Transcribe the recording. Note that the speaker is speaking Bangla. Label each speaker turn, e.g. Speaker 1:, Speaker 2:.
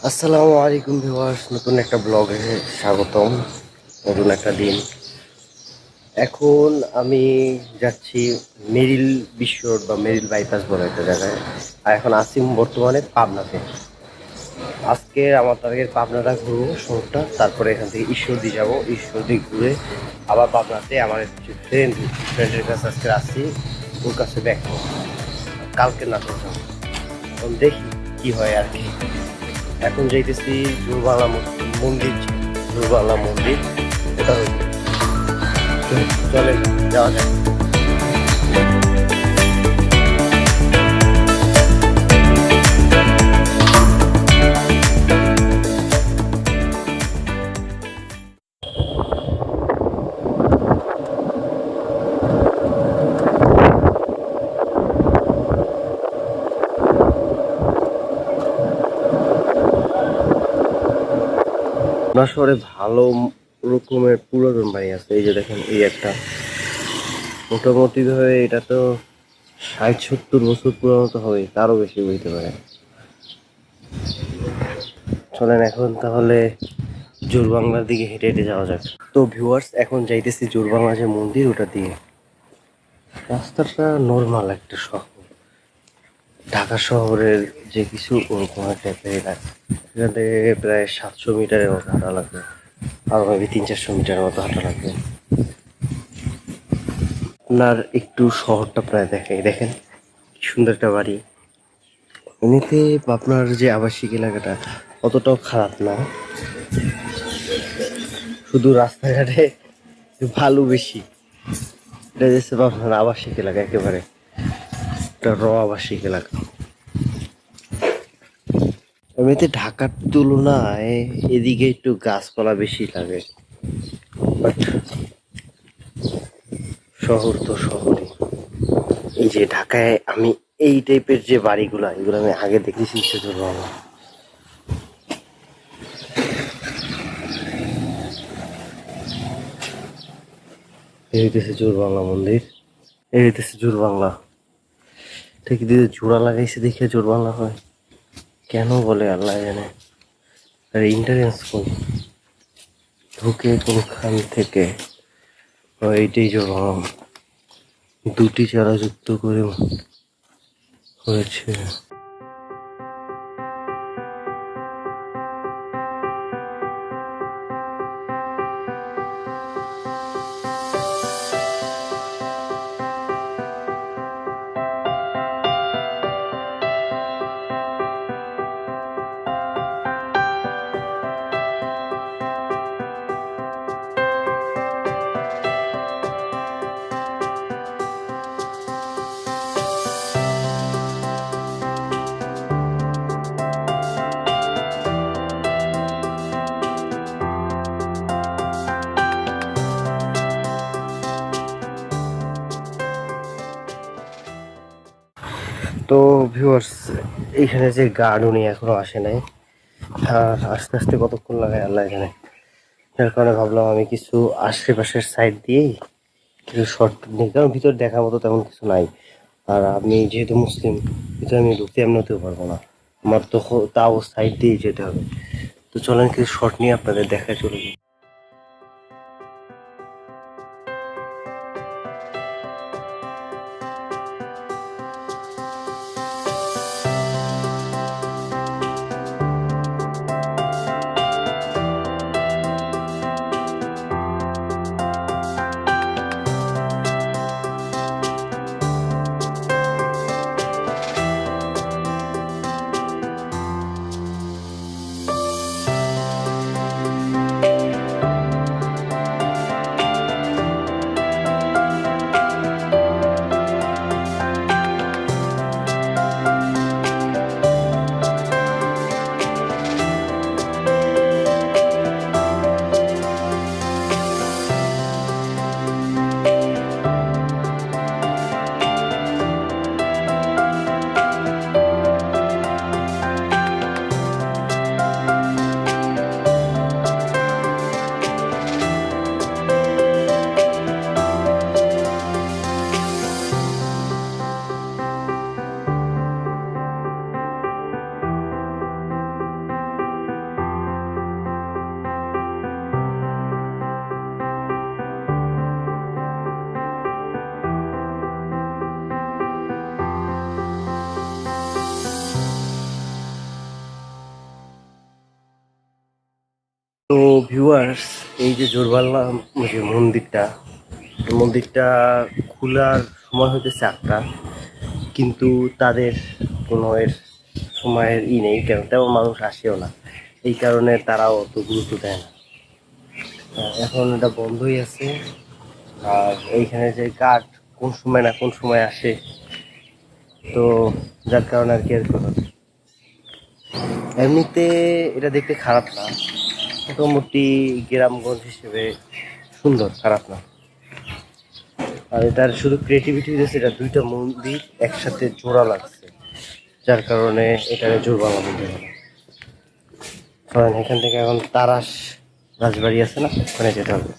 Speaker 1: আসসালামু আলাইকুম ভিউয়ার্স, নতুন একটা ব্লগে স্বাগতম। নতুন একটা দিন। এখন আমি যাচ্ছি মেরিল বিশ্ব রোড বা মেরিল বাইপাস বলে একটা জায়গায়। আর এখন আছি বর্তমানে পাবনাতে। আজকে আমার টার্গেট পাবনাটা ঘুরবো শহরটা, তারপরে এখান থেকে ঈশ্বরদী যাবো। ঈশ্বরদী ঘুরে আবার পাবনাতে আমার কিছু ফ্রেন্ডের কাছে আজকে আসছি, ওর কাছে ব্যাক করবো। কালকে নাটক যাবো। এখন দেখি কি হয় আর কি। এখন যাইতেছি জোরবাংলা মন্দির, জোরবাংলা মন্দির। ওটা হচ্ছে চলেন যাওয়া যায়। আপনার শহরে ভালো রকমের পুরাতন বাড়ি আছে। এই যে দেখেন, এই একটা মোটামুটি ভাবে এটা তো 60-70 বছর পুরানো তো হবে, তারও বেশি হইতে পারে। চলেন এখন তাহলে জোরবাংলার দিকে হেঁটে হেঁটে যাওয়া যাক। তো ভিউয়ার্স, এখন যাইতেছি জোরবাংলা যে মন্দির, ওটা দিয়ে। রাস্তাটা নর্মাল একটা শহর, ঢাকা শহরের যে কিছু ওরকম একটা লাগে। এখান থেকে প্রায় 700 মিটারের মতো হাঁটা লাগবে, আর মেবি 300-400 মিটারের মতো হাঁটা লাগবে। আপনার একটু শহরটা প্রায় দেখাই, দেখেন কি সুন্দর একটা বাড়ি। এমনিতে আপনার যে আবাসিক এলাকাটা অতটাও খারাপ না, শুধু রাস্তাঘাটে ভালো বেশি। এটা হচ্ছে আপনার আবাসিক এলাকা, একেবারে একটা আবাসিক এলাকা। এমনিতে ঢাকার তুলনায় এদিকে একটু গাছপালা বেশি লাগে, বাট শহর তো শহরই। এই যে ঢাকায় আমি এই টাইপের যে বাড়িগুলা, এগুলো আমি আগে দেখেছি ছোটবেলা। এই হইতেছে জোর বাংলা মন্দির, এই হইতেছে জোর বাংলা। ঠিক দিয়ে জোড়া লাগাইছে দেখে জোর বাংলা হয়, কেন বলে আল্লাহ জানে। আর ইন্টারেন্স কোন ঢুকে কোনখান থেকে এইটাই জোর বাংলা, দুটি চারা যুক্ত করে হয়েছে। তো ভিউয়ার্স, এইখানে যে গার্ড উনি এখনো আসে নাই, আর আস্তে আস্তে কতক্ষণ লাগায় আল্লাহ জানে। যার কারণে ভাবলাম আমি কিছু আশেপাশের সাইড দিয়েই কিছু শর্ট নিই, কারণ ভিতর দেখার মতো তেমন কিছু নাই। আর আমি যেহেতু মুসলিম, ভিতরে আমি ঢুকতে এমনিতেও পারবো না, আমার তো তাও সাইড দিয়েই যেতে হবে। তো চলেন কিছু শর্ট নিয়ে আপনাদের দেখায় চলে যাই। ভিউয়ার্স, এই যে জোরবাংলা যে মন্দিরটা, এই মন্দিরটা খোলার সময় হতেছে 8টা, কিন্তু তাদের কোনো এর সময়ের নেই, কেন তেমন মানুষ আসেও না, এই কারণে তারাও অত গুরুত্ব দেয় না। এখন এটা বন্ধই আছে। আর এইখানে যে গার্ড কোন সময় না কোন সময় আসে, তো যার কারণে আর কি আর কোনো এমনিতে এটা দেখতে খারাপ না, মোটামুটি গ্রামগঞ্জ হিসেবে সুন্দর, খারাপ না। আর এটার শুধু ক্রিয়েটিভিটি হয়েছে, এটা দুইটা মন্দির একসাথে জোড়া লাগছে, যার কারণে এটাকে জোর বাংলা মন্দির বলে। কারণ এখান থেকে এখন তারাস রাজবাড়ি আছে না, ওখানে যেতে হবে।